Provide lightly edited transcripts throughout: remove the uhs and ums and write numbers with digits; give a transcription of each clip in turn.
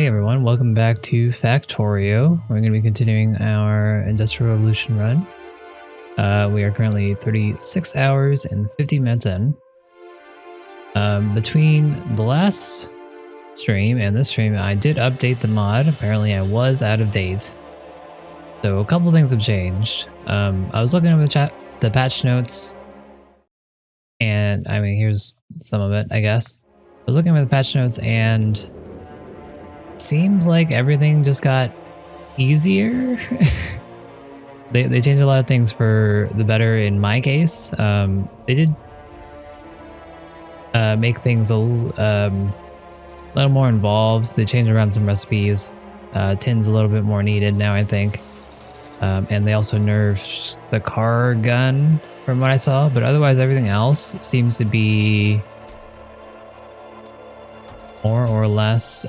Hey everyone, welcome back to Factorio. We're going to be continuing our Industrial Revolution run. We are currently 36 hours and 50 minutes in. Between the last stream and this stream, I did update the mod. Apparently I was out of date. So a couple things have changed. I was looking over the patch notes, and I mean, here's some of it, I guess. I was looking over the patch notes and seems like everything just got easier. They changed a lot of things for the better in my case. They did make things a little more involved. They changed around some recipes. Tin's a little bit more needed now, I think. And they also nerfed the car gun from what I saw, but otherwise everything else seems to be more or less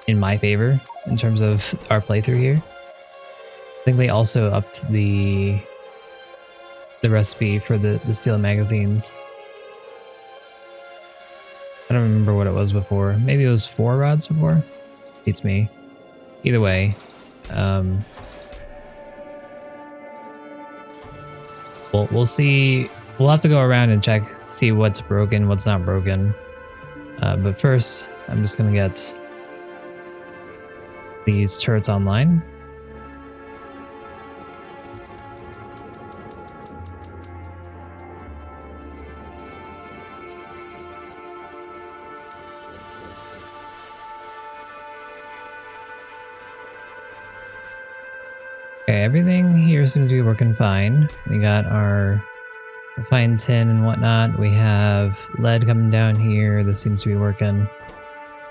in my favor in terms of our playthrough here. I think they also upped the recipe for the steel magazines. I don't remember what it was before. Maybe it was 4 rods before? Beats me. Either way, we'll see. We'll have to go around and check, see what's broken, what's not broken. But first, I'm just gonna get these turrets online. Okay, everything here seems to be working fine. We got our refined tin and whatnot. We have lead coming down here. This seems to be working.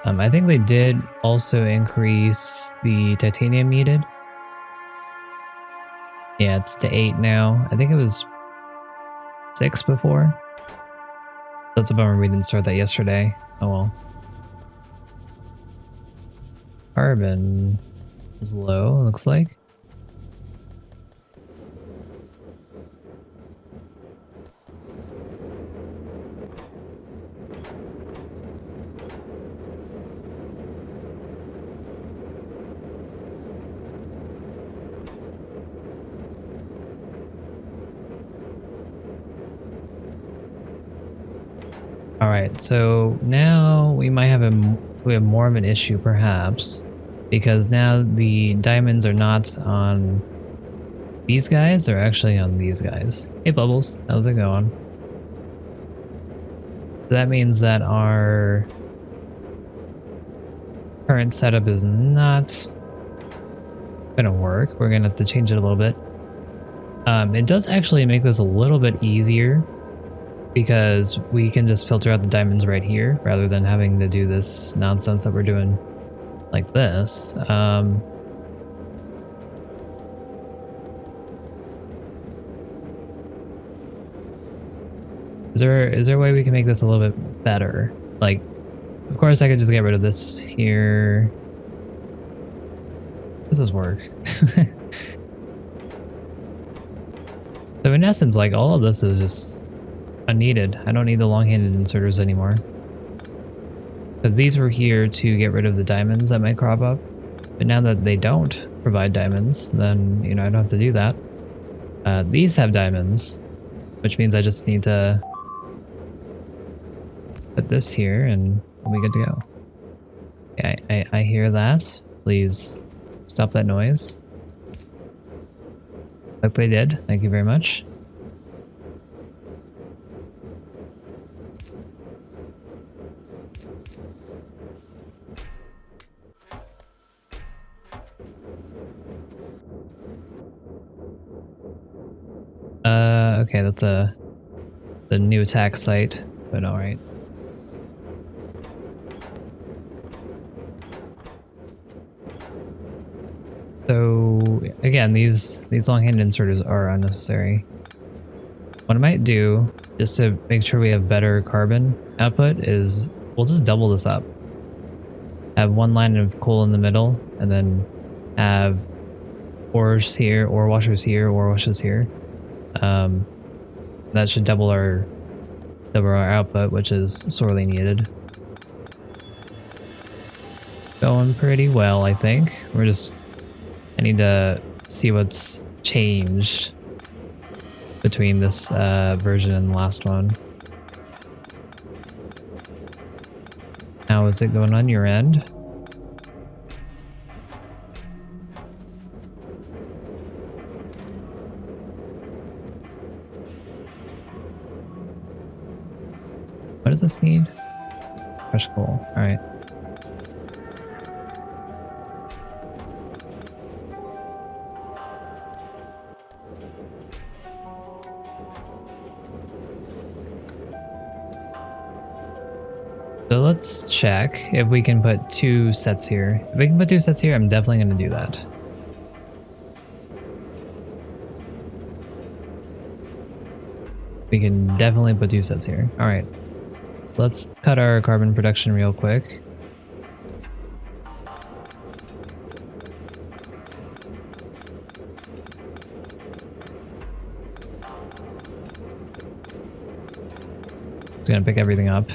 I think they did also increase the titanium needed. Yeah, it's to 8 now. I think it was 6 before. That's a bummer we didn't start that yesterday. Oh well. Carbon is low, looks like. Alright, so now we might have more of an issue perhaps, because now the diamonds are not on these guys, they're actually on these guys. Hey Bubbles, how's it going? So that means that our current setup is not gonna work. We're gonna have to change it a little bit. It does actually make this a little bit easier, because we can just filter out the diamonds right here rather than having to do this nonsense that we're doing like this. Is there a way we can make this a little bit better? Like, of course I could just get rid of this here. This does work. So in essence, like, all of this is just unneeded. I don't need the long-handed inserters anymore, because these were here to get rid of the diamonds that might crop up, but now that they don't provide diamonds, then I don't have to do that. These have diamonds, which means I just need to put this here and we'll be good to go. Yeah, I hear that. Please stop that noise. Like they did. Thank you very much. Okay, that's the new attack site, but alright. So again, these long-handed inserters are unnecessary. What I might do, just to make sure we have better carbon output, is we'll just double this up. Have one line of coal in the middle, and then have ores here, ore washers here, ore washers here. That should double our output, which is sorely needed. Going pretty well, I think. I need to see what's changed between this version and the last one. How is it going on your end? What does this need? Fresh coal. Alright. So let's check if we can put 2 sets here. If we can put 2 sets here, I'm definitely going to do that. We can definitely put 2 sets here. Alright. So let's cut our carbon production real quick. Just gonna pick everything up.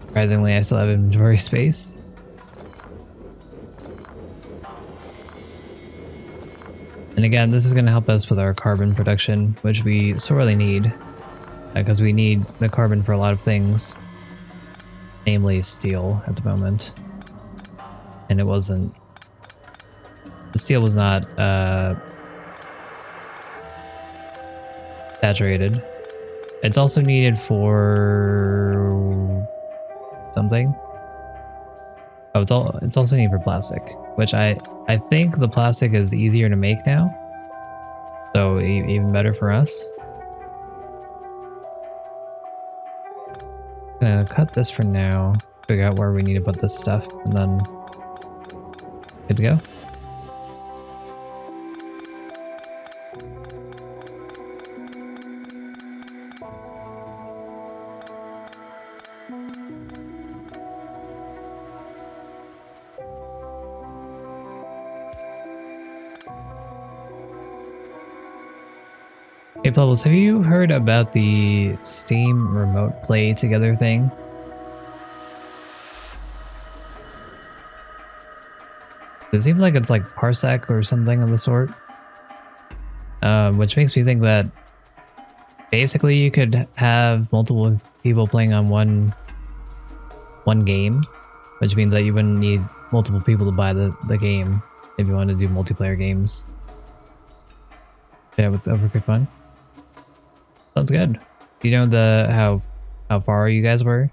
Surprisingly, I still have inventory space. And again, this is going to help us with our carbon production, which we sorely need, because we need the carbon for a lot of things, namely steel at the moment. And it wasn't, the steel was not saturated. It's also needed for something. Oh, it's also needed for plastic, which I think the plastic is easier to make now, so even better for us. I'm gonna cut this for now, figure out where we need to put this stuff, and then good to go. Hey Flubbles, have you heard about the Steam remote play together thing? It seems like it's like Parsec or something of the sort. Which makes me think that basically you could have multiple people playing on one game, which means that you wouldn't need multiple people to buy the game if you want to do multiplayer games. Yeah, with Overcooked Fun. Sounds good. Do you know how far you guys were?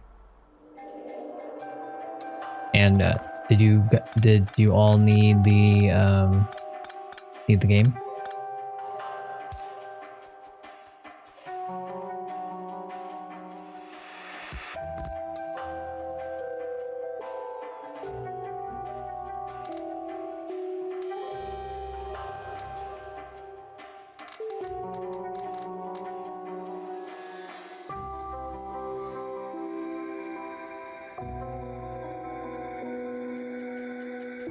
And did you all need the game?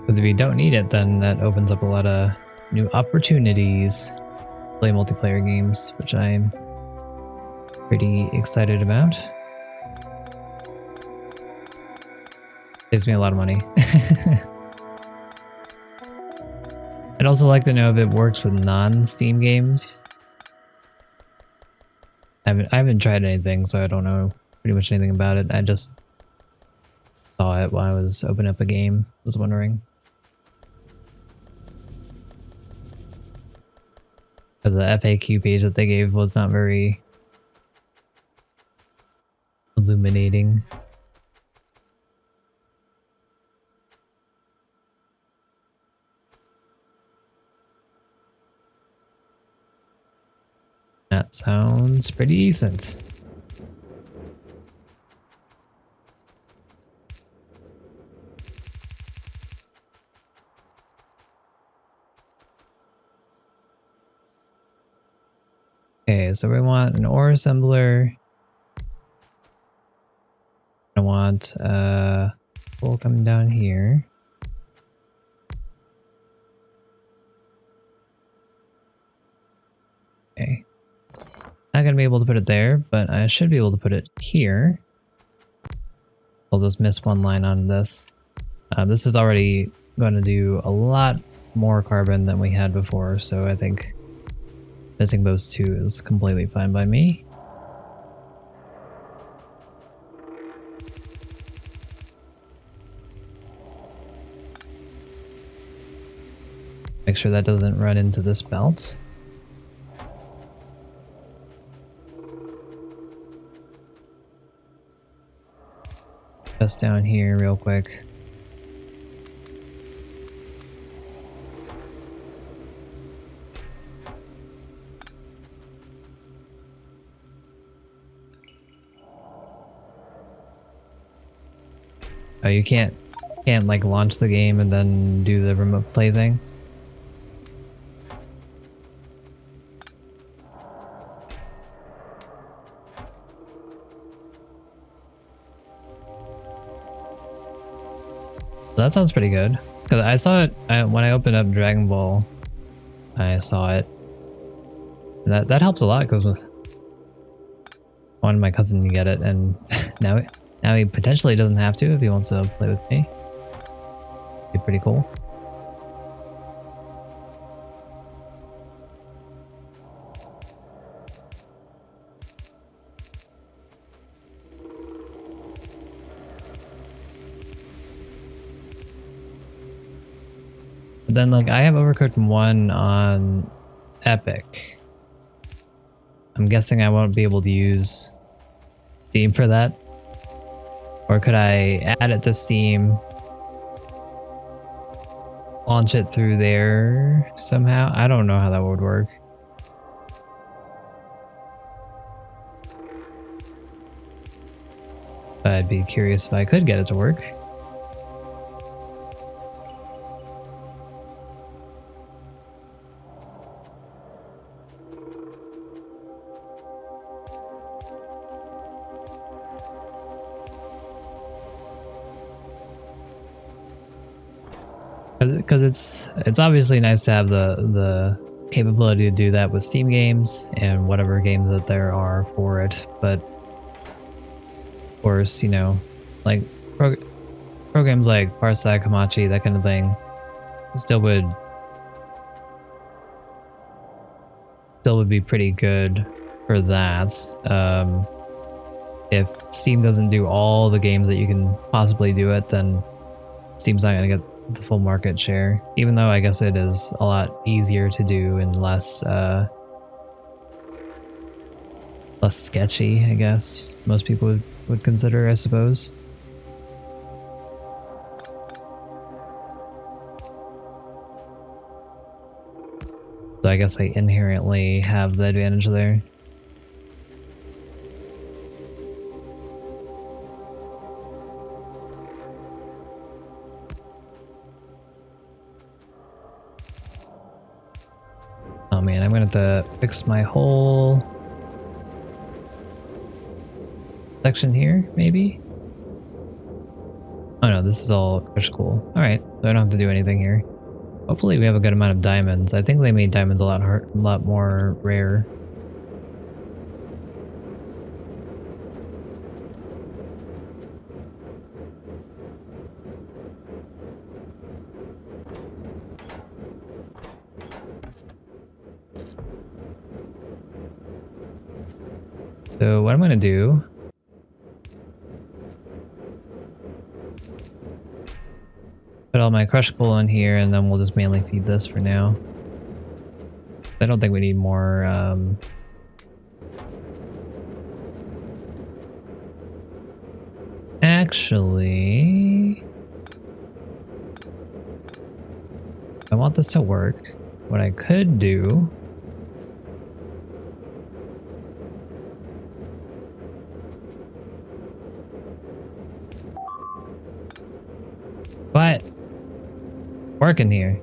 Because if you don't need it, then that opens up a lot of new opportunities to play multiplayer games, which I'm pretty excited about. Saves me a lot of money. I'd also like to know if it works with non-Steam games. I haven't tried anything, so I don't know pretty much anything about it. I just saw it while I was opening up a game. Was wondering. Because the FAQ page that they gave was not very illuminating. That sounds pretty decent. Okay, so we want an ore assembler. I want coal coming down here. Okay. Not gonna be able to put it there, but I should be able to put it here. I'll just miss one line on this. This is already going to do a lot more carbon than we had before, so I think missing those two is completely fine by me. Make sure that doesn't run into this belt. Just down here real quick. Oh, you can't like launch the game and then do the remote play thing? That sounds pretty good. Because I saw it when I opened up Dragon Ball. I saw it. That helps a lot because I wanted my cousin to get it, and now he potentially doesn't have to if he wants to play with me. Be pretty cool. But then, like, I have Overcooked 1 on Epic. I'm guessing I won't be able to use Steam for that. Or could I add it to Steam, launch it through there somehow? I don't know how that would work. But I'd be curious if I could get it to work. Because it's obviously nice to have the capability to do that with Steam games and whatever games that there are for it, but of course, you know, like programs like Parsec, Hamachi, that kind of thing, still would be pretty good for that. If Steam doesn't do all the games that you can possibly do it, then Steam's not going to get the full market share, even though I guess it is a lot easier to do and less sketchy, I guess most people would consider, I suppose. So I guess they inherently have the advantage there. Oh man, I'm gonna have to fix my whole section here, maybe? Oh no, this is all crush cool. Alright, so I don't have to do anything here. Hopefully we have a good amount of diamonds. I think they made diamonds a lot more rare. So what I'm gonna do, put all my crushed coal in here, and then we'll just mainly feed this for now. I don't think we need more actually, if I want this to work, what I could do What? Working here.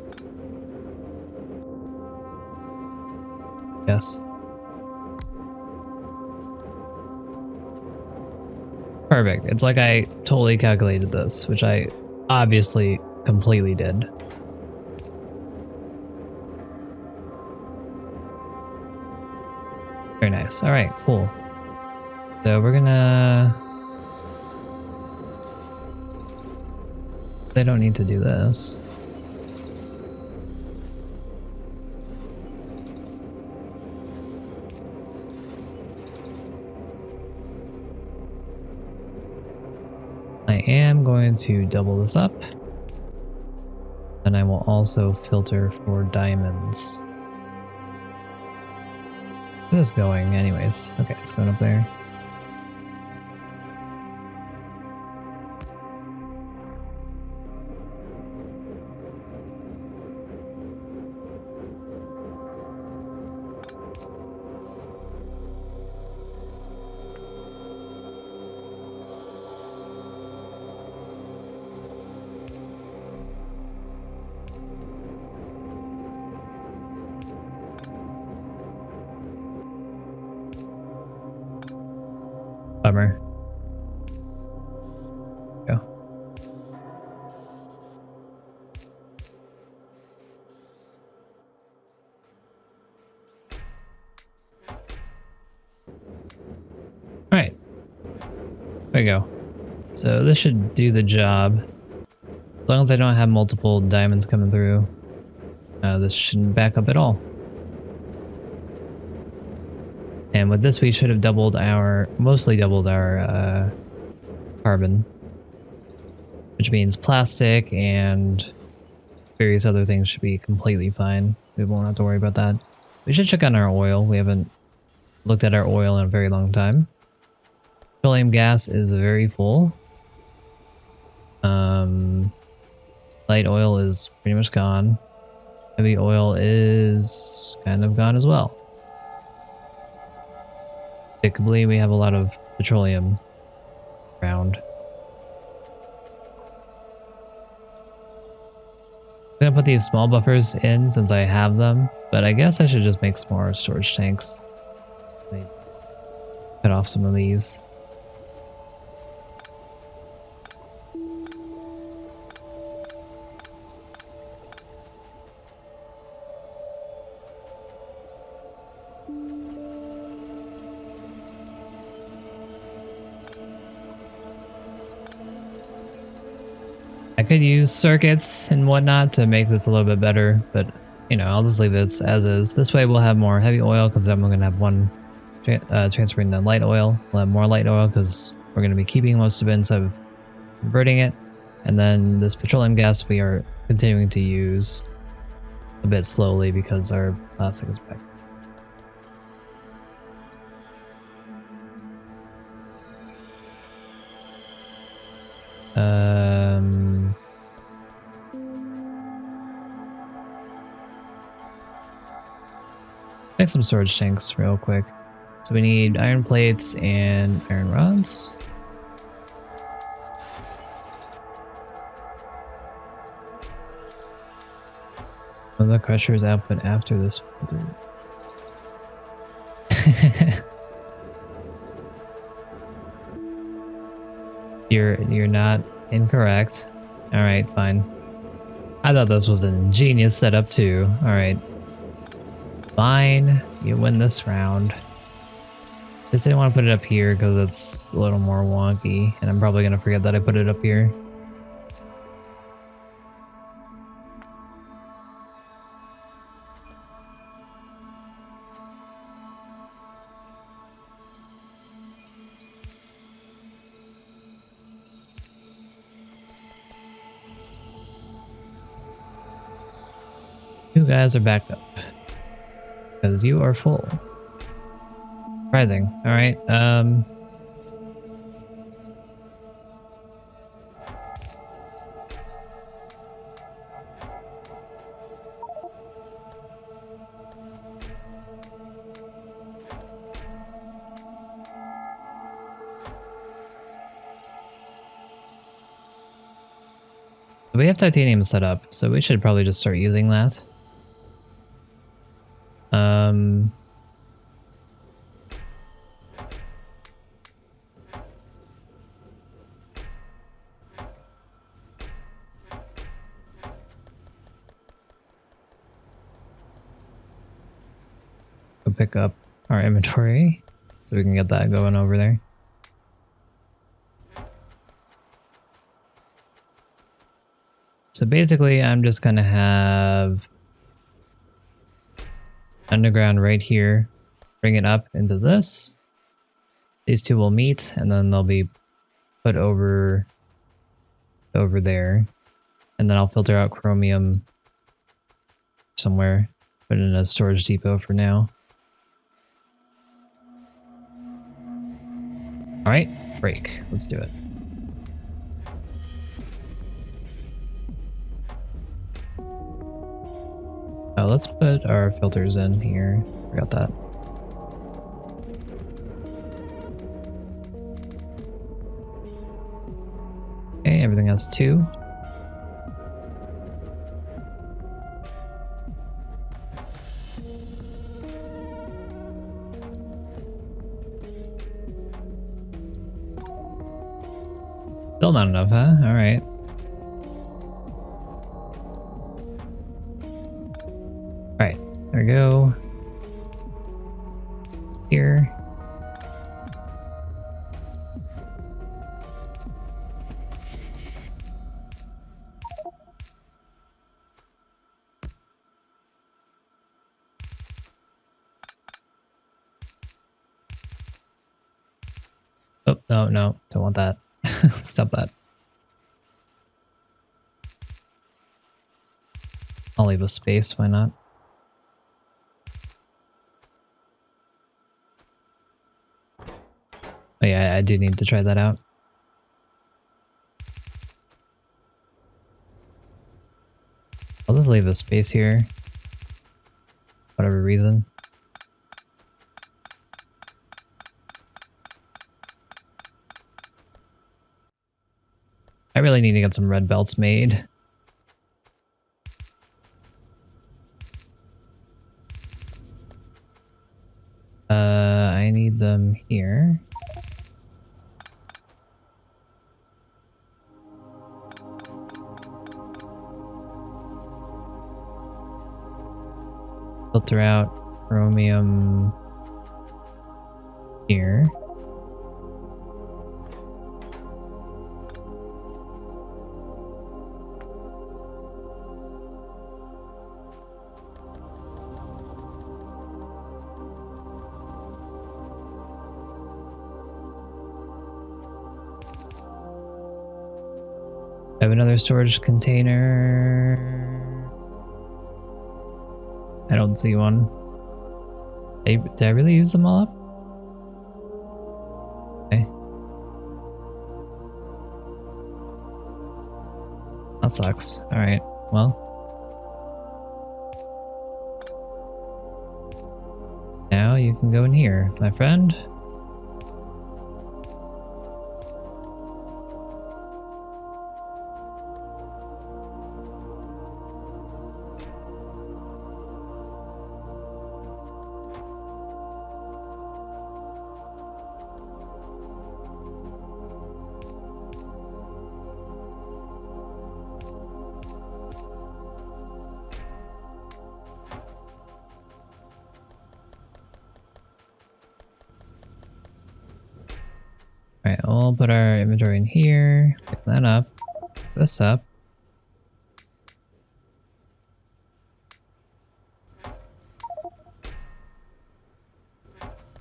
Yes. Perfect. It's like I totally calculated this, which I obviously completely did. Very nice. All right, cool. So we're gonna They don't need to do this. I am going to double this up. And I will also filter for diamonds. Where's this going anyways? Okay, it's going up there. Bummer. Go. Alright. There we go. So this should do the job. As long as I don't have multiple diamonds coming through, this shouldn't back up at all. And with this, we should have mostly doubled our carbon, which means plastic and various other things should be completely fine. We won't have to worry about that. We should check on our oil. We haven't looked at our oil in a very long time. Petroleum gas is very full. Light oil is pretty much gone. Heavy oil is kind of gone as well. Predictably, we have a lot of petroleum around. I'm gonna put these small buffers in since I have them, but I guess I should just make some more storage tanks. Cut off some of these. I could use circuits and whatnot to make this a little bit better, but you know, I'll just leave it as is. This way we'll have more heavy oil because I'm going to have one transferring to light oil. We'll have more light oil because we're going to be keeping most of it instead of converting it. And then this petroleum gas we are continuing to use a bit slowly because our plastic is back. Make some storage tanks real quick. So we need iron plates and iron rods. Well, the crusher's output after this filter. You're not incorrect. All right, fine. I thought this was an ingenious setup too. All right. Fine, you win this round. Just didn't want to put it up here because it's a little more wonky, and I'm probably gonna forget that I put it up here. You guys are backed up. Because you are full. Surprising. Alright, we have titanium set up, so we should probably just start using that. Go pick up our inventory so we can get that going over there. So basically I'm just gonna have underground right here, bring it up into this. These two will meet and then they'll be put over there. And then I'll filter out chromium somewhere, put it in a storage depot for now. All right, break. Let's do it. Oh, let's put our filters in here. Forgot that. Okay, everything has 2. Still not enough, huh? All right. All right, there we go. Here. Oh, no, don't want that. Stop that. I'll leave a space, why not? Oh yeah, I do need to try that out. I'll just leave the space here. Whatever reason. I really need to get some red belts made. I need them here. Filter out chromium here. I have another storage container. I don't see one. Did I really use them all up? Okay. That sucks. Alright, well. Now you can go in here, my friend. Alright, we'll put our inventory in here, pick that up, pick this up.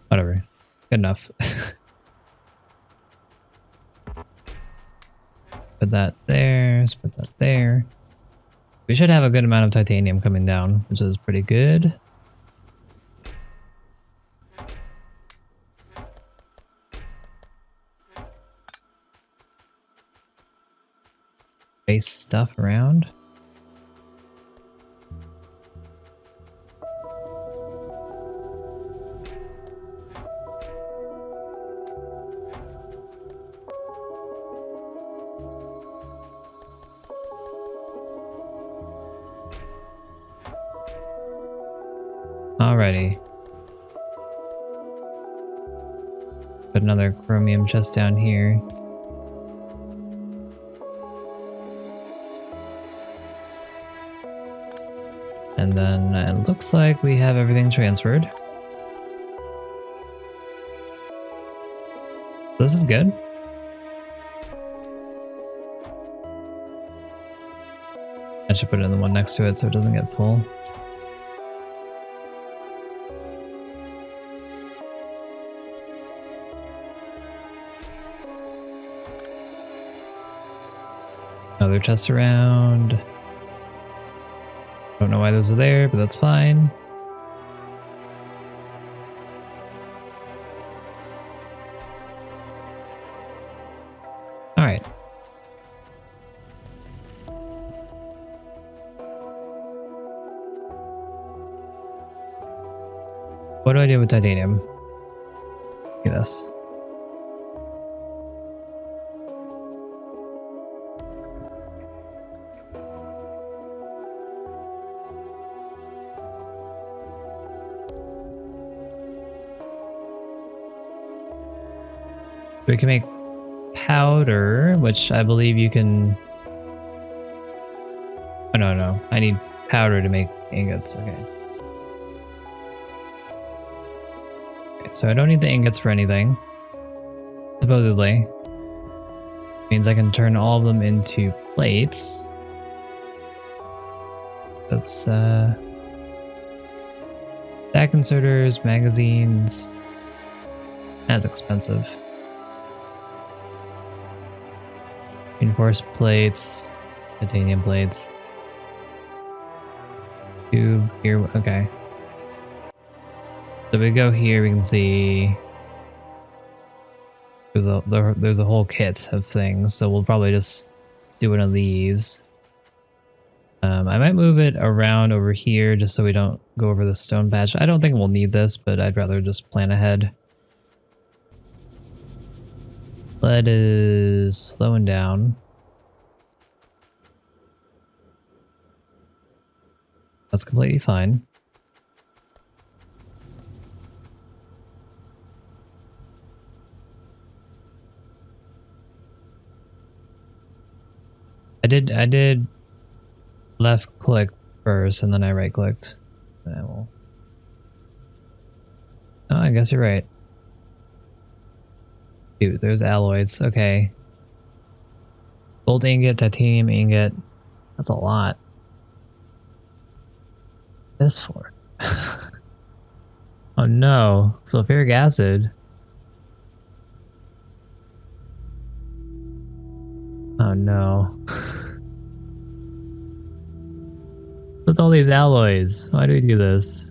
Whatever, good enough. Put that there, let's put that there. We should have a good amount of titanium coming down, which is pretty good. Base stuff around. Alrighty. Put another chromium chest down here. And then it looks like we have everything transferred. This is good. should put it in the one next to it so it doesn't get full. Other chests around. Don't know why those are there, but that's fine. Alright. What do I do with titanium? Look at this. We can make powder, which I believe you can... Oh, no. I need powder to make ingots. Okay. So I don't need the ingots for anything. Supposedly. Means I can turn all of them into plates. That's, stack inserters, magazines. That's expensive. Reinforced plates, titanium plates. Tube here, okay. So we go here, we can see there's a whole kit of things. So we'll probably just do one of these. I might move it around over here just so we don't go over the stone patch. I don't think we'll need this, but I'd rather just plan ahead. Lead is slowing down. That's completely fine. I did left click first and then I right clicked. Oh, I guess you're right. Dude, there's alloys. Okay. Gold ingot, titanium ingot. That's a lot. This for? Oh no. Sulfuric acid. Oh no. With all these alloys. Why do we do this?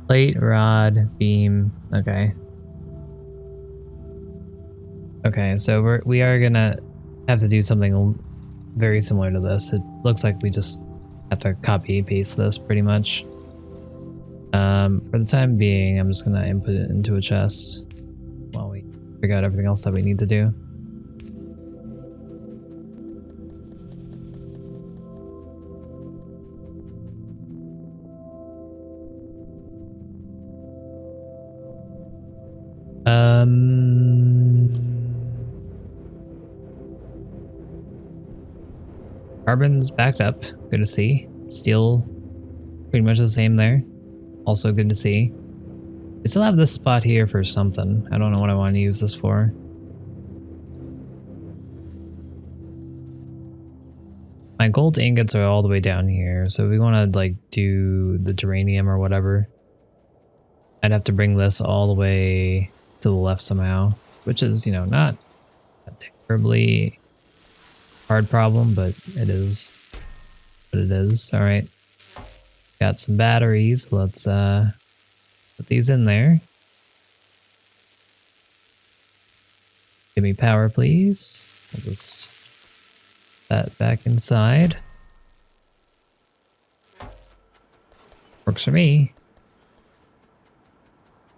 Plate, rod, beam. Okay. Okay, so we are gonna have to do something very similar to this. It looks like we just have to copy and paste this pretty much. For the time being, I'm just gonna input it into a chest while we figure out everything else that we need to do. Carbon's backed up. Good to see. Steel, pretty much the same there. Also good to see. We still have this spot here for something. I don't know what I want to use this for. My gold ingots are all the way down here, so if we want to like do the geranium or whatever, I'd have to bring this all the way to the left somehow, which is, you know, not a terribly hard problem, but it is what it is. All right, got some batteries. Let's put these in there. Give me power, please. I'll just put that back inside. Works for me.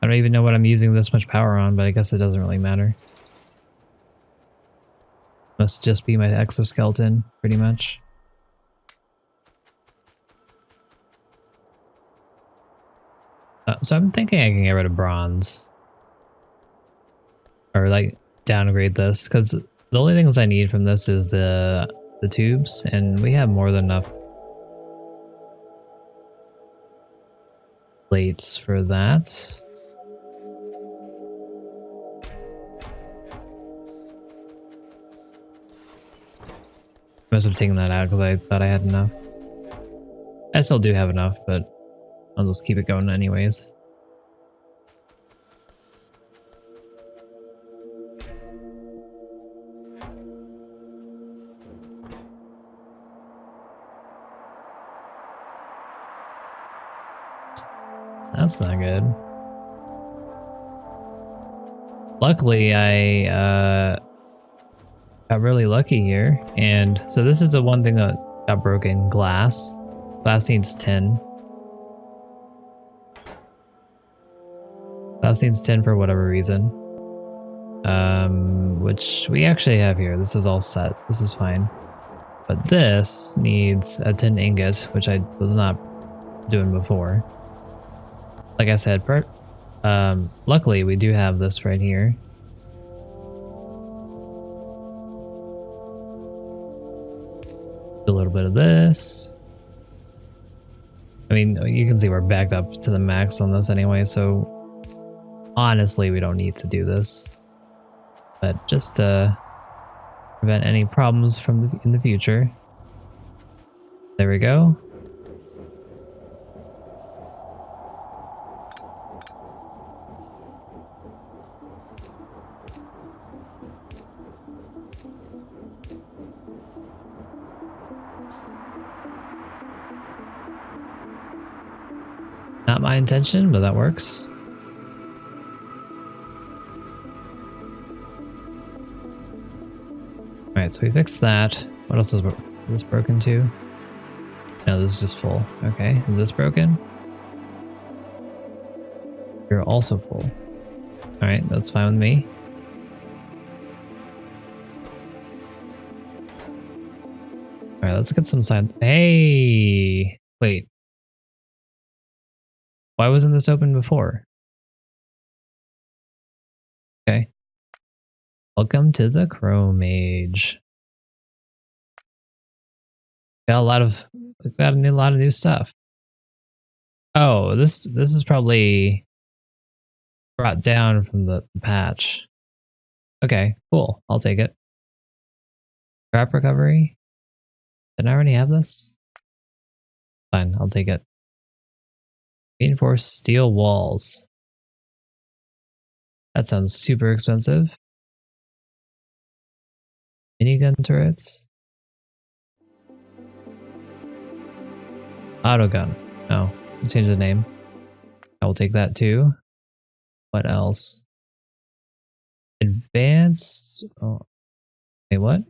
I don't even know what I'm using this much power on, but I guess it doesn't really matter. Must just be my exoskeleton, pretty much. So I'm thinking I can get rid of bronze. Or like downgrade this, because the only things I need from this is the tubes, and we have more than enough plates for that. Must have taken that out because I thought I had enough. I still do have enough, but I'll just keep it going anyways. That's not good. Luckily, I got really lucky here, and so this is the one thing that got broken: glass. Glass needs tin. Glass needs tin for whatever reason. Which we actually have here. This is all set. This is fine. But this needs a tin ingot, which I was not doing before. Like I said, luckily we do have this right here. Do a little bit of this. I mean, you can see we're backed up to the max on this anyway, so honestly, we don't need to do this. But just to prevent any problems from in the future. There we go. Not my intention, but that works. Alright, so we fixed that. What else is this broken too? No, this is just full. Okay, is this broken? You're also full. Alright, that's fine with me. Alright, let's get some side. Hey! Wait. Why wasn't this open before? Okay. Welcome to the Chrome Age. Got a lot of new stuff. Oh, this is probably brought down from the patch. Okay, cool. I'll take it. Scrap recovery. Didn't I already have this? Fine, I'll take it. Reinforced steel walls. That sounds super expensive. Minigun turrets. Autogun. Oh, I'll change the name. I will take that too. What else? Advanced. Oh, wait, what?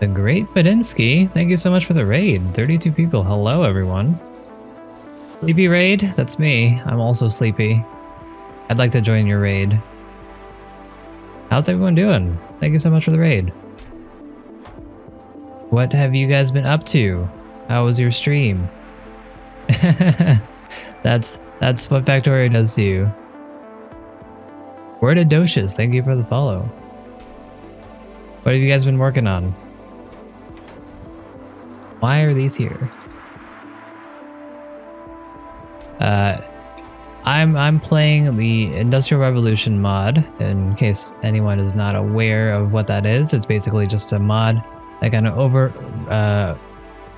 The Great Badinsky, thank you so much for the raid. 32 people. Hello, everyone. Sleepy raid? That's me. I'm also sleepy. I'd like to join your raid. How's everyone doing? Thank you so much for the raid. What have you guys been up to? How was your stream? That's what Factorio does to you. Word of Docious, thank you for the follow. What have you guys been working on? Why are these here? I'm playing the Industrial Revolution mod. In case anyone is not aware of what that is, it's basically just a mod that kind of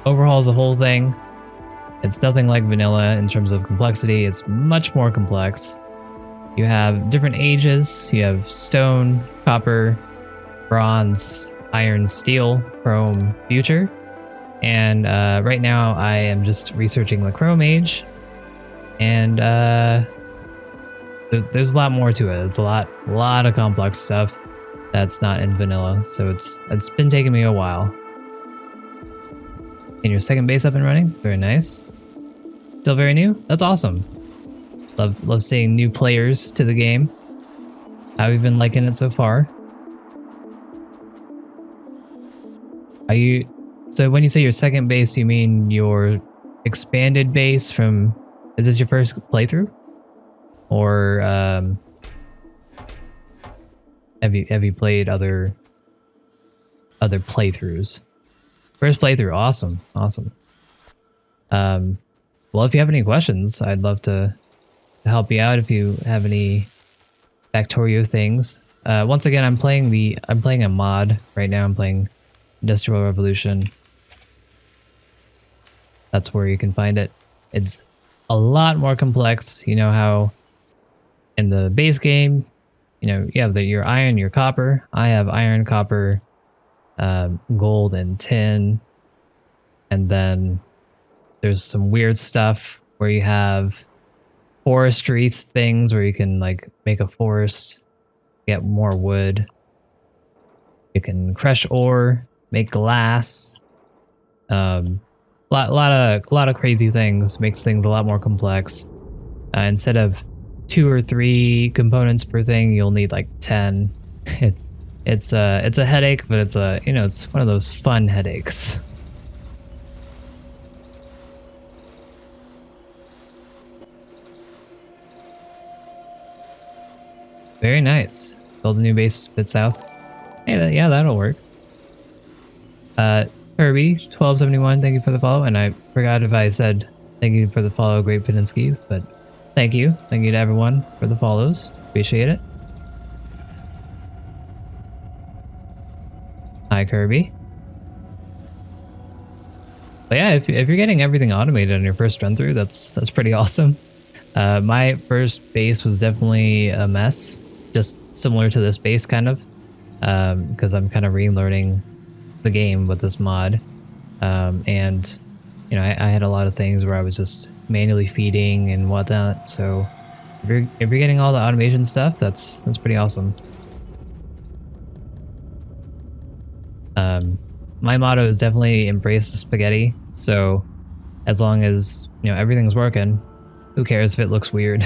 overhauls the whole thing. It's nothing like vanilla in terms of complexity. It's much more complex. You have different ages. You have stone, copper, bronze, iron, steel, chrome, future. And right now I am just researching the Chrome Age, and there's a lot more to it. It's a lot of complex stuff that's not in vanilla, so it's been taking me a while. And your second base up and running, very nice. Still very new. That's awesome. Love seeing new players to the game. How have you been liking it so far? Are you? So when you say your second base, you mean your expanded base from... Is this your first playthrough? Or have you played other other playthroughs. First playthrough, awesome, awesome. Well, if you have any questions, I'd love to help you out if you have any Factorio things. Once again, I'm playing a mod right now. I'm playing Industrial Revolution. That's where you can find it. It's a lot more complex. You know how in the base game, you know, you have your iron, your copper. I have iron, copper, gold, and tin. And then there's some weird stuff where you have forestry things where you can like make a forest, get more wood. You can crush ore, make glass. Lot of crazy things, makes things a lot more complex. Instead of 2 or 3 components per thing, you'll need like 10. It's a headache, but it's it's one of those fun headaches. Very nice. Build a new base a bit south. Hey, yeah, that'll work. Kirby 1271, thank you for the follow, and I forgot if I said thank you for the follow, Great Pininsky, but thank you to everyone for the follows. Appreciate it. Hi, Kirby. But yeah, if you're getting everything automated on your first run through, that's pretty awesome. My first base was definitely a mess, just similar to this base kind of, because I'm kind of relearning the game with this mod, and you know I had a lot of things where I was just manually feeding and whatnot. So if you're getting all the automation stuff, that's pretty awesome. My motto is definitely embrace the spaghetti. So as long as everything's working, who cares if it looks weird?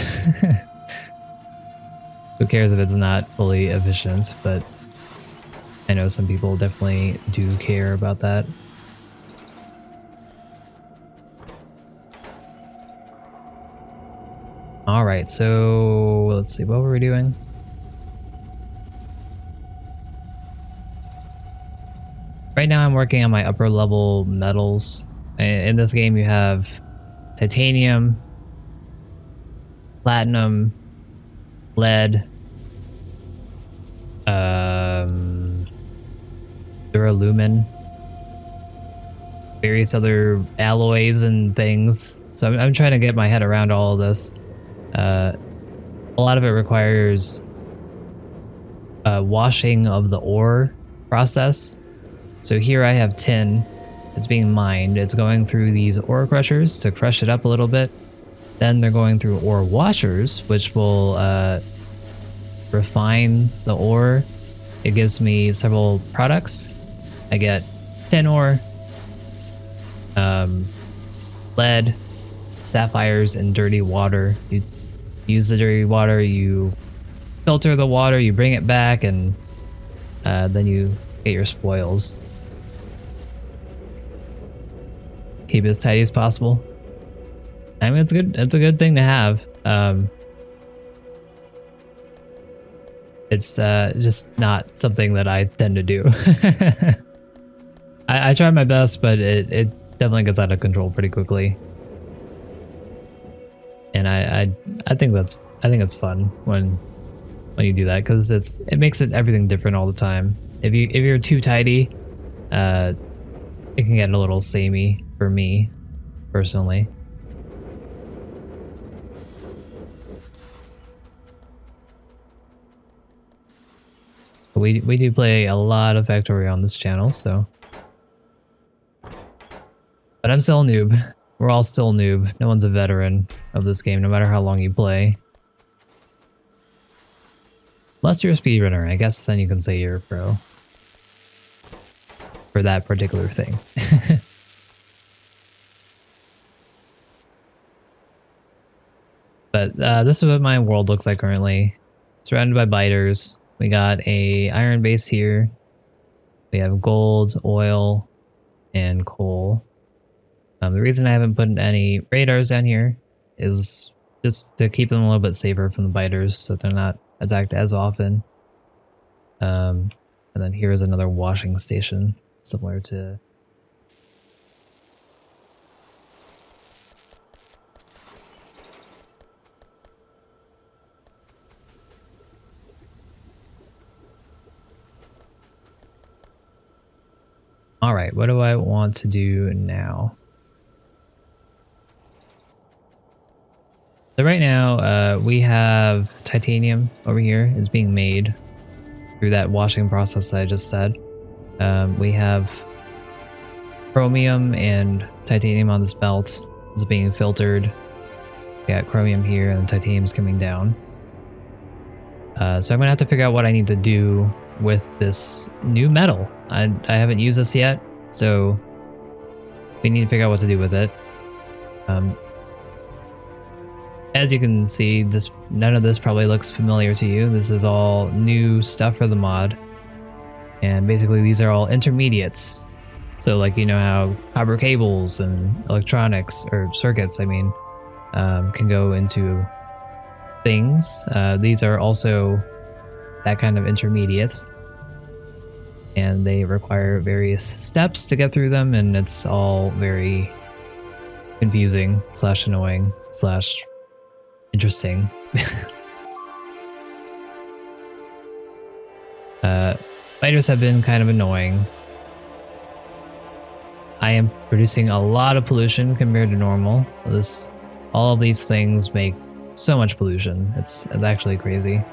Who cares if it's not fully efficient? But I know some people definitely do care about that. All right, so let's see, what were we doing? Right now I'm working on my upper level metals. In this game you have titanium, platinum, lead, duralumin, various other alloys and things. So I'm trying to get my head around all of this. A lot of it requires washing of the ore process. So here I have tin. It's being mined. It's going through these ore crushers to crush it up a little bit. Then they're going through ore washers, which will refine the ore. It gives me several products. I get tin ore, lead, sapphires, and dirty water. You use the dirty water, you filter the water, you bring it back, and then you get your spoils. Keep it as tidy as possible. I mean, it's good. It's a good thing to have. It's just not something that I tend to do. I try my best, but it definitely gets out of control pretty quickly. And I think it's fun when you do that, because it makes everything different all the time. If you're too tidy, it can get a little samey for me personally. We do play a lot of Factorio on this channel, so. But I'm still a noob. We're all still a noob. No one's a veteran of this game, no matter how long you play. Unless you're a speedrunner, I guess then you can say you're a pro. For that particular thing. But this is what my world looks like currently. Surrounded by biters. We got a iron base here. We have gold, oil, and coal. The reason I haven't put any radars down here is just to keep them a little bit safer from the biters, so they're not attacked as often. But And then here is another washing station, similar to... Alright, what do I want to do now? So right now, we have titanium over here. It's being made through that washing process that I just said. We have chromium and titanium on this belt. It's being filtered. We got chromium here and titanium's coming down. So I'm gonna have to figure out what I need to do with this new metal. I haven't used this yet, so we need to figure out what to do with it. As you can see, none of this probably looks familiar to you. This is all new stuff for the mod. And basically these are all intermediates. So like, you know how copper cables and electronics, or circuits, I mean, can go into things. These are also that kind of intermediate. And they require various steps to get through them, and it's all very confusing / annoying / interesting. Spiders have been kind of annoying. I am producing a lot of pollution compared to normal. All of these things make so much pollution. It's actually crazy.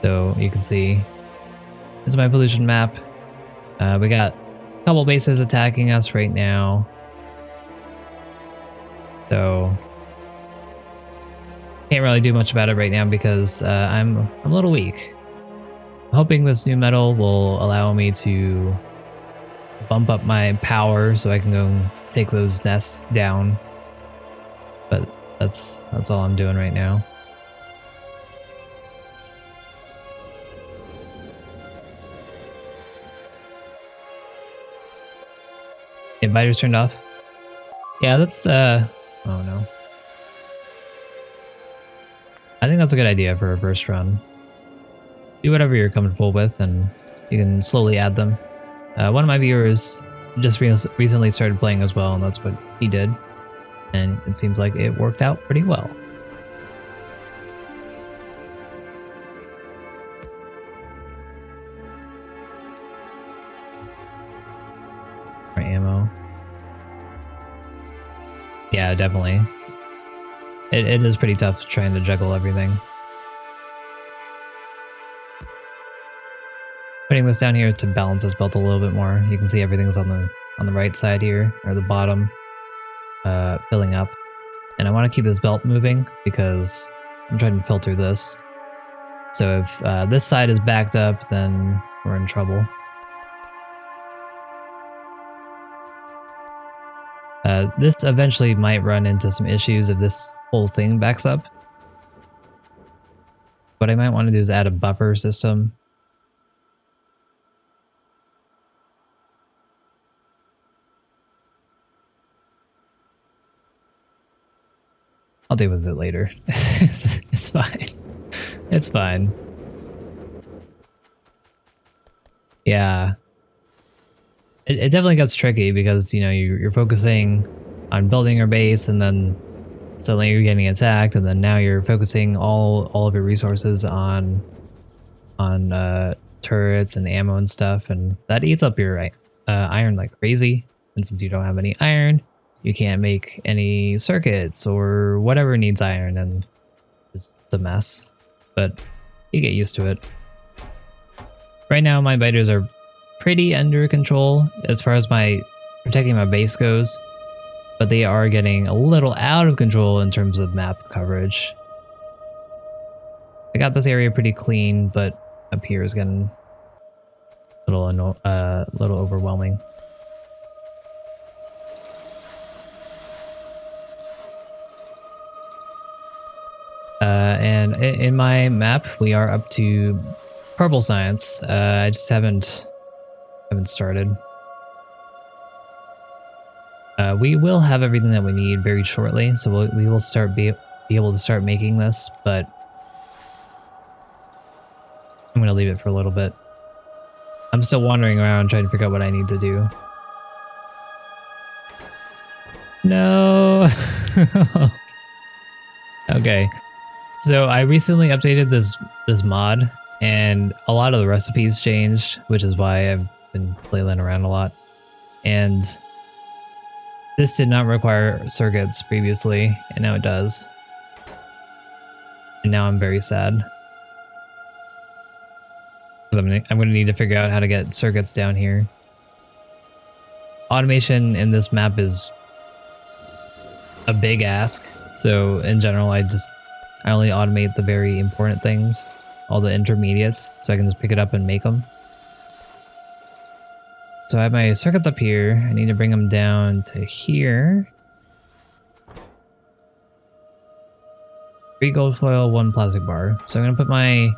So you can see, this is my pollution map. We got a couple bases attacking us right now. So can't really do much about it right now because I'm a little weak. I'm hoping this new metal will allow me to bump up my power so I can go take those nests down. But that's all I'm doing right now. Inviters turned off. Yeah, that's oh no. I think that's a good idea for a first run. Do whatever you're comfortable with, and you can slowly add them. One of my viewers just recently started playing as well, and that's what he did. And it seems like it worked out pretty well. For ammo. Yeah, definitely. It is pretty tough trying to juggle everything. Putting this down here to balance this belt a little bit more. You can see everything's on the right side here, or the bottom, filling up. And I want to keep this belt moving because I'm trying to filter this. So if this side is backed up, then we're in trouble. This eventually might run into some issues if this whole thing backs up. What I might want to do is add a buffer system. I'll deal with it later. It's fine. It's fine. Yeah. It definitely gets tricky because, you know, you're focusing on building your base, and then suddenly you're getting attacked, and then now you're focusing all of your resources on turrets and ammo and stuff, and that eats up your iron like crazy. And since you don't have any iron, you can't make any circuits or whatever needs iron, and it's a mess. But you get used to it. Right now, my biters are pretty under control as far as my protecting my base goes, but they are getting a little out of control in terms of map coverage. I got this area pretty clean, but up here is getting a little overwhelming. And in my map, we are up to purple science. I just haven't started. We will have everything that we need very shortly, so we will be able to start making this, but I'm going to leave it for a little bit. I'm still wandering around trying to figure out what I need to do. No. Okay. So I recently updated this mod, and a lot of the recipes changed, which is why I've been flailing around a lot. And this did not require circuits previously, and now it does. And now I'm very sad. I'm gonna need to figure out how to get circuits down here. Automation in this map is a big ask, so in general I only automate the very important things, all the intermediates, so I can just pick it up and make them. So I have my circuits up here. I need to bring them down to here. 3 gold foil, 1 plastic bar. So I'm gonna put my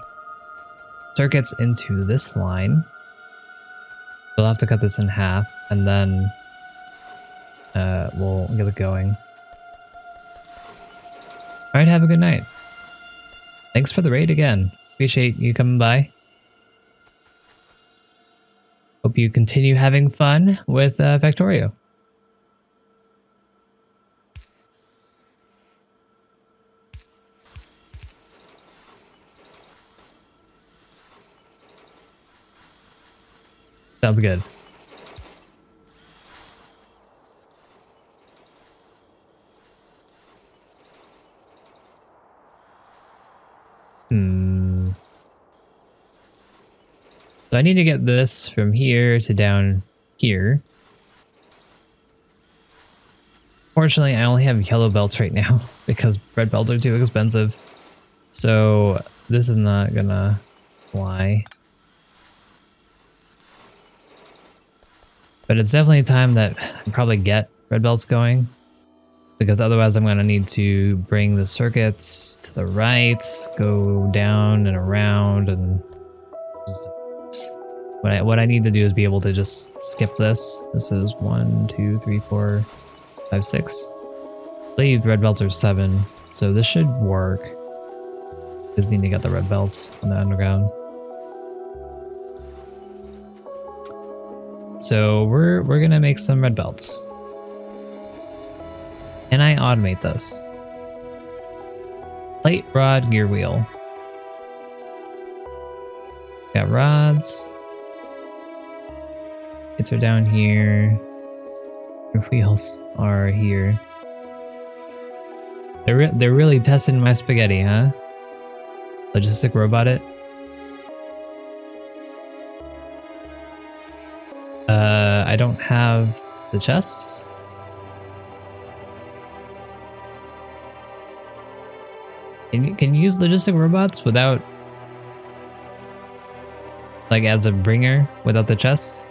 circuits into this line. We'll have to cut this in half, and then we'll get it going. Alright, have a good night. Thanks for the raid again. Appreciate you coming by. Hope you continue having fun with Factorio. Sounds good. So I need to get this from here to down here. Fortunately, I only have yellow belts right now because red belts are too expensive. So this is not gonna fly. But it's definitely time that I probably get red belts going, because otherwise I'm gonna need to bring the circuits to the right, go down and around, and what I need to do is be able to just skip this. This is 1, 2, 3, 4, 5, 6. I believe red belts are 7, so this should work. Just need to get the red belts on the underground. So we're gonna make some red belts. Can I automate this? Plate, rod, gear wheel. Got rods. Plates are down here. Gear wheels are here. They're really testing my spaghetti, huh? Logistic robot it. I don't have the chests. Can you use logistic robots without, like, as a bringer without the chests?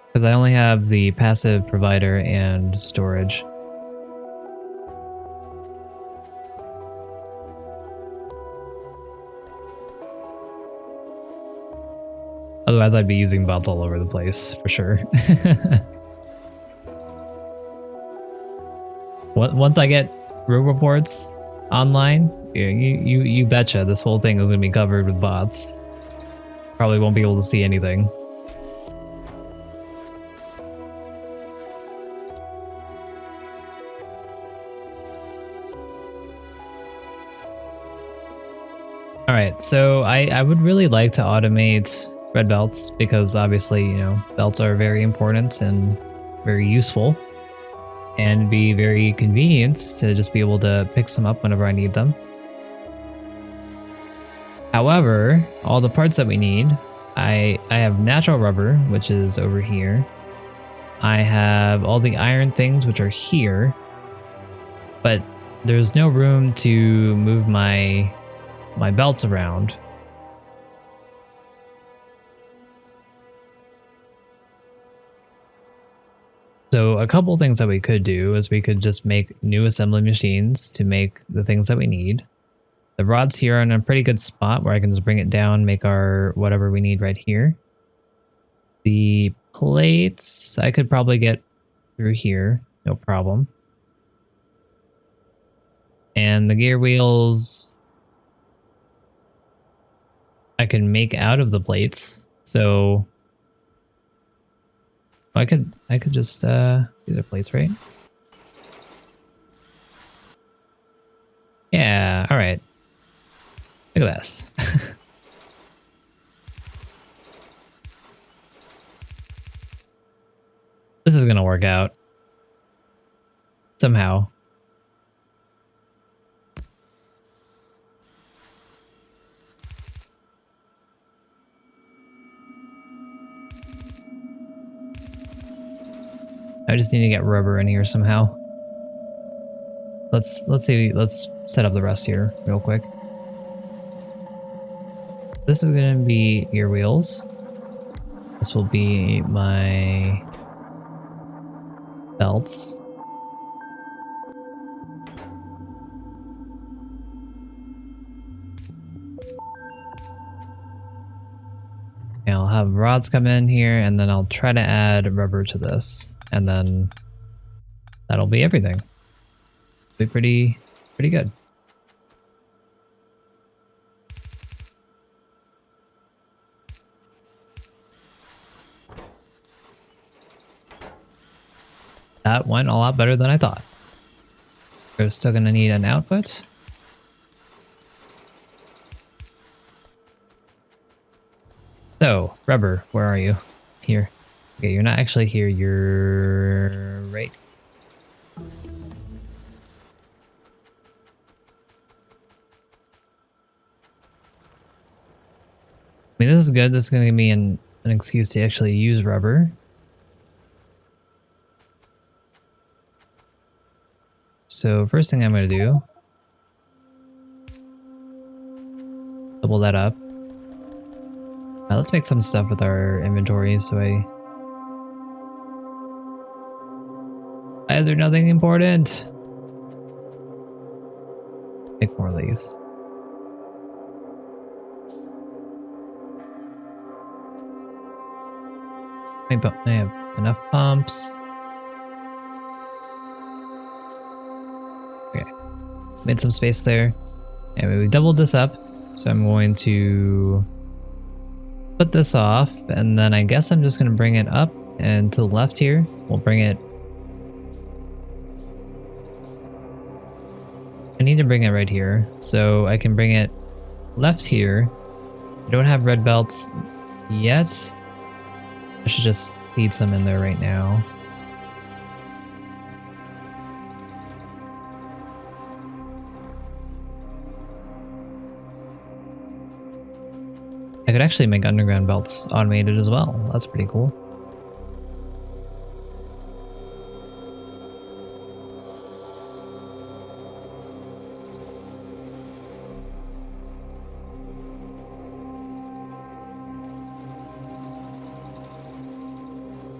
Because I only have the passive provider and storage. Otherwise, I'd be using bots all over the place, for sure. Once I get room reports online, you betcha this whole thing is going to be covered with bots. Probably won't be able to see anything. Alright, so I would really like to automate red belts, because obviously, you know, belts are very important and very useful, and be very convenient to just be able to pick some up whenever I need them. However, all the parts that we need, I have natural rubber, which is over here. I have all the iron things, which are here, but there's no room to move my belts around. So a couple things that we could do is we could just make new assembly machines to make the things that we need. The rods here are in a pretty good spot where I can just bring it down, make our whatever we need right here. The plates, I could probably get through here, no problem. And the gear wheels, I can make out of the plates. So I could just these are plates, right? Yeah, all right. Look at this. This is gonna work out somehow. I just need to get rubber in here somehow. Let's set up the rest here real quick. This is gonna be ear wheels. This will be my belts. And I'll have rods come in here, and then I'll try to add rubber to this, and then that'll be everything. Be pretty good. That went a lot better than I thought. We're still gonna need an output. So, rubber, where are you? Here. Okay, you're not actually here, you're right. I mean, this is good. This is gonna give me an excuse to actually use rubber. So first thing I'm going to do, double that up. Let's make some stuff with our inventory. So why is there nothing important? Make more of these. I have enough pumps. Okay, made some space there. And we doubled this up. So I'm going to put this off, and then I guess I'm just going to bring it up and to the left here. We'll bring it. I need to bring it right here, so I can bring it left here. I don't have red belts yet. I should just feed some in there right now. I could actually make underground belts automated as well. That's pretty cool.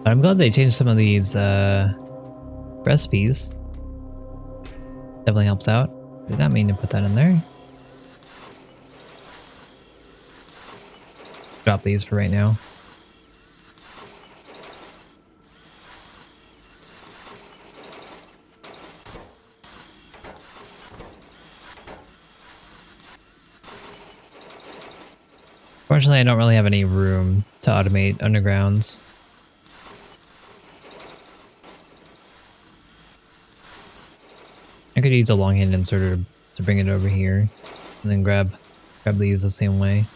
But I'm glad they changed some of these recipes. Definitely helps out. Did not mean to put that in there. Drop these for right now. Fortunately, I don't really have any room to automate undergrounds. I could use a long-hand inserter to bring it over here, and then grab these the same way.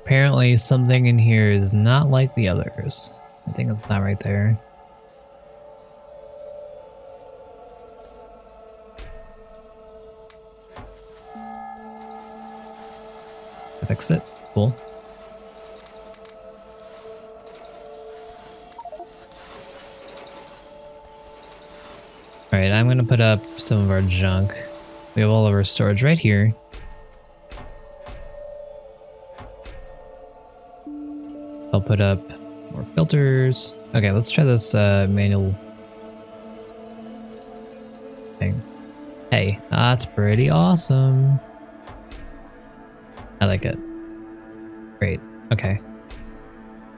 Apparently something in here is not like the others. I think it's not right there. Fix it. Cool. Alright, I'm gonna put up some of our junk. We have all of our storage right here. I'll put up more filters. Okay, let's try this manual thing. Hey, that's pretty awesome. I like it. Great. Okay.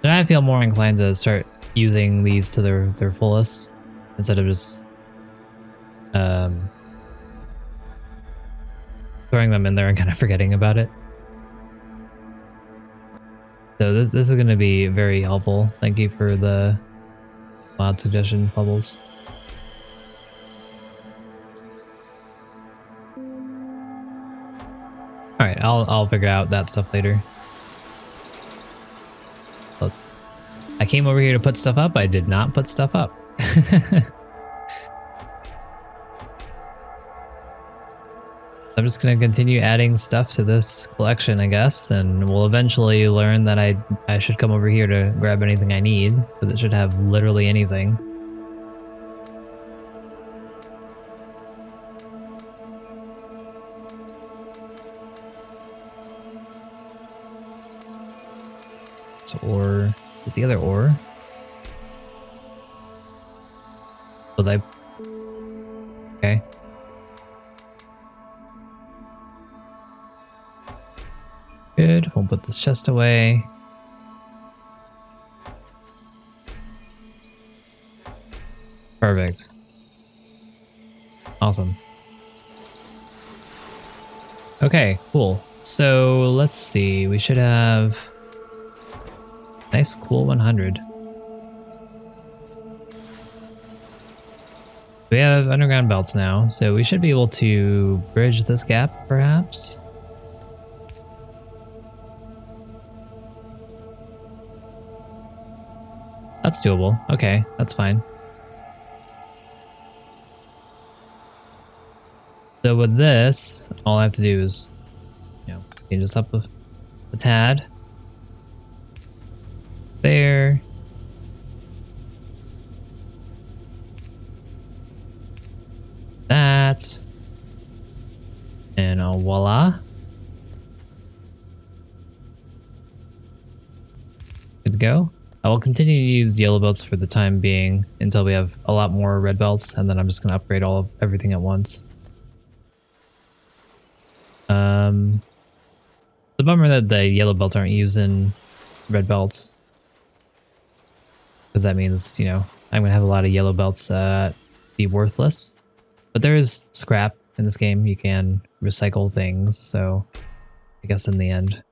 Then I feel more inclined to start using these to their fullest instead of just throwing them in there and kind of forgetting about it. So this is going to be very helpful. Thank you for the mod suggestion, Bubbles. All right, I'll figure out that stuff later. But I came over here to put stuff up. I did not put stuff up. I'm just going to continue adding stuff to this collection, I guess, and we'll eventually learn that I should come over here to grab anything I need, because it should have literally anything. So ore, with the other ore. Was I? Okay. Good, we'll put this chest away. Perfect. Awesome. Okay, cool. So let's see, we should have nice cool 100. We have underground belts now, so we should be able to bridge this gap, perhaps. That's doable. Okay, that's fine. So with this, all I have to do is, change this up a tad. There. That. And voila. Good to go. I will continue to use yellow belts for the time being until we have a lot more red belts, and then I'm just going to upgrade everything at once. The bummer that the yellow belts aren't using red belts, because that means, I'm going to have a lot of yellow belts be worthless. But there is scrap in this game. You can recycle things, so I guess in the end,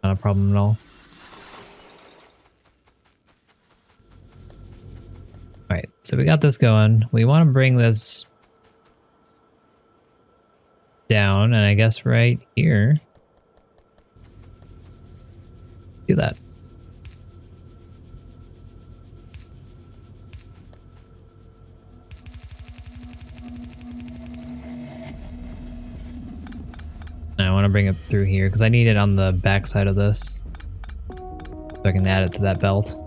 not a problem at all. Alright, so we got this going. We want to bring this down, and I guess right here. Do that. And I want to bring it through here because I need it on the back side of this, so I can add it to that belt.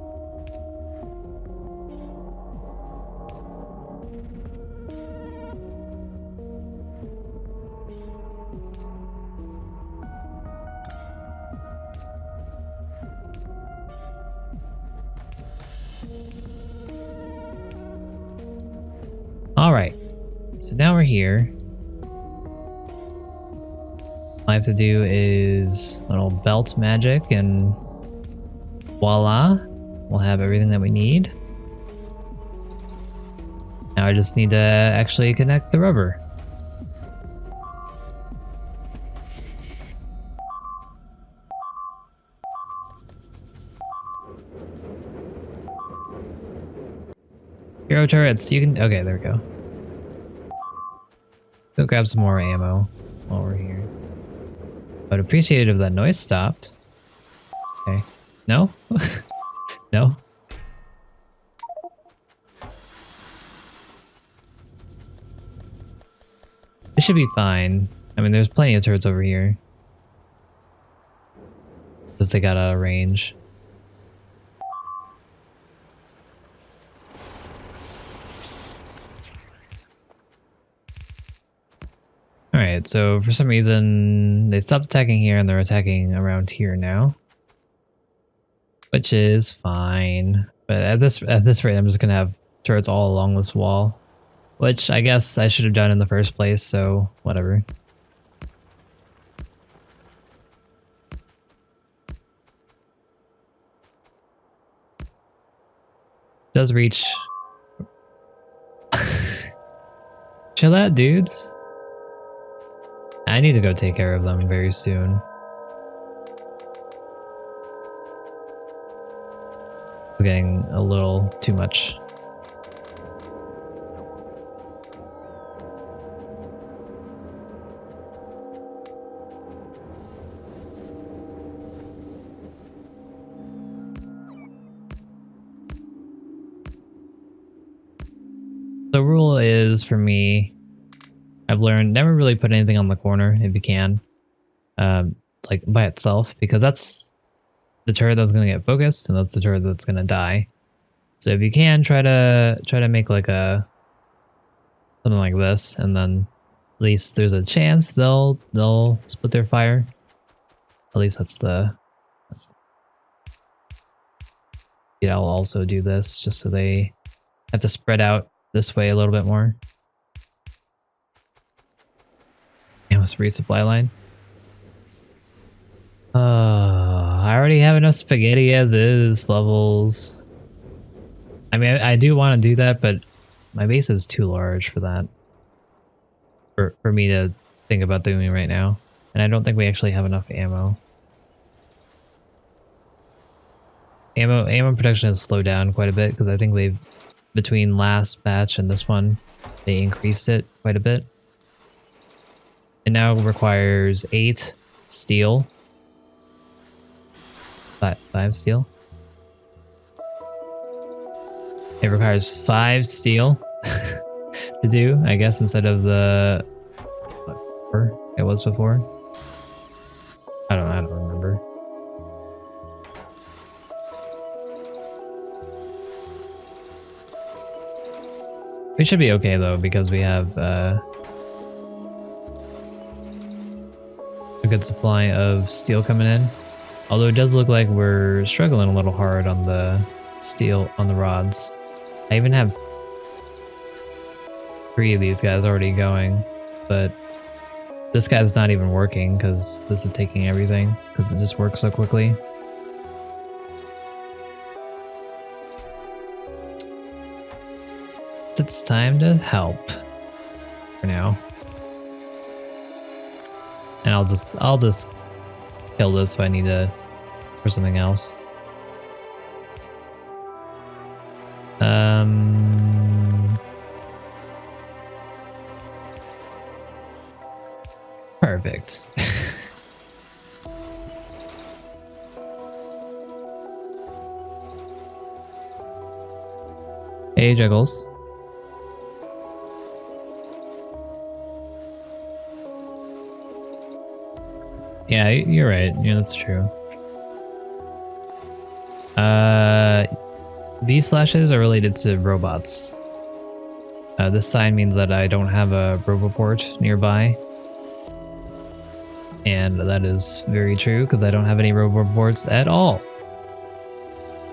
All right, so now we're here. All I have to do is little belt magic and voila, we'll have everything that we need. Now I just need to actually connect the rubber. Hero turrets, you can, okay, there we go. Go grab some more ammo while we're here. I would appreciate it if that noise stopped. Okay. No? No? It should be fine. I mean, there's plenty of turrets over here. Just they got out of range. Alright, so for some reason they stopped attacking here and they're attacking around here now. Which is fine. But at this rate I'm just gonna have turrets all along this wall. Which I guess I should have done in the first place, so whatever. does reach. Chill out, dudes. I need to go take care of them very soon. It's getting a little too much. The rule is, for me, I've learned never really put anything on the corner if you can, like by itself, because that's the turret that's going to get focused, and that's the turret that's going to die. So if you can, try to make like something like this, and then at least there's a chance they'll split their fire. At least that's yeah, I'll also do this just so they have to spread out this way a little bit more. And with resupply line. I already have enough spaghetti as is, levels. I mean, I do want to do that, but my base is too large for that. For me to think about doing right now. And I don't think we actually have enough ammo. Ammo production has slowed down quite a bit because I think they've, between last batch and this one, they increased it quite a bit. It now requires 8 steel. 5 steel. It requires 5 steel to do, I guess, instead of the what it was before. I don't remember. We should be okay though, because we have a good supply of steel coming in. Although it does look like we're struggling a little hard on the steel, on the rods. I even have 3 of these guys already going, but this guy's not even working because this is taking everything because it just works so quickly. It's time to help for now. And I'll just kill this if I need to for something else. Perfect. Hey, Juggles. Yeah, you're right. Yeah, that's true. These flashes are related to robots. This sign means that I don't have a roboport nearby. And that is very true because I don't have any roboports at all.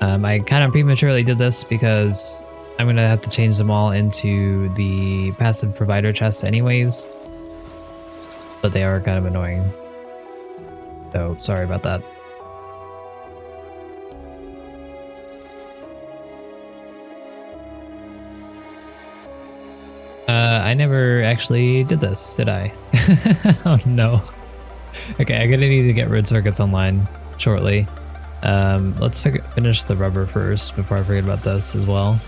I kind of prematurely did this because I'm going to have to change them all into the passive provider chest anyways. But they are kind of annoying. So, sorry about that. I never actually did this, did I? Oh no. Okay, I'm gonna need to get red circuits online shortly. Let's finish the rubber first before I forget about this as well.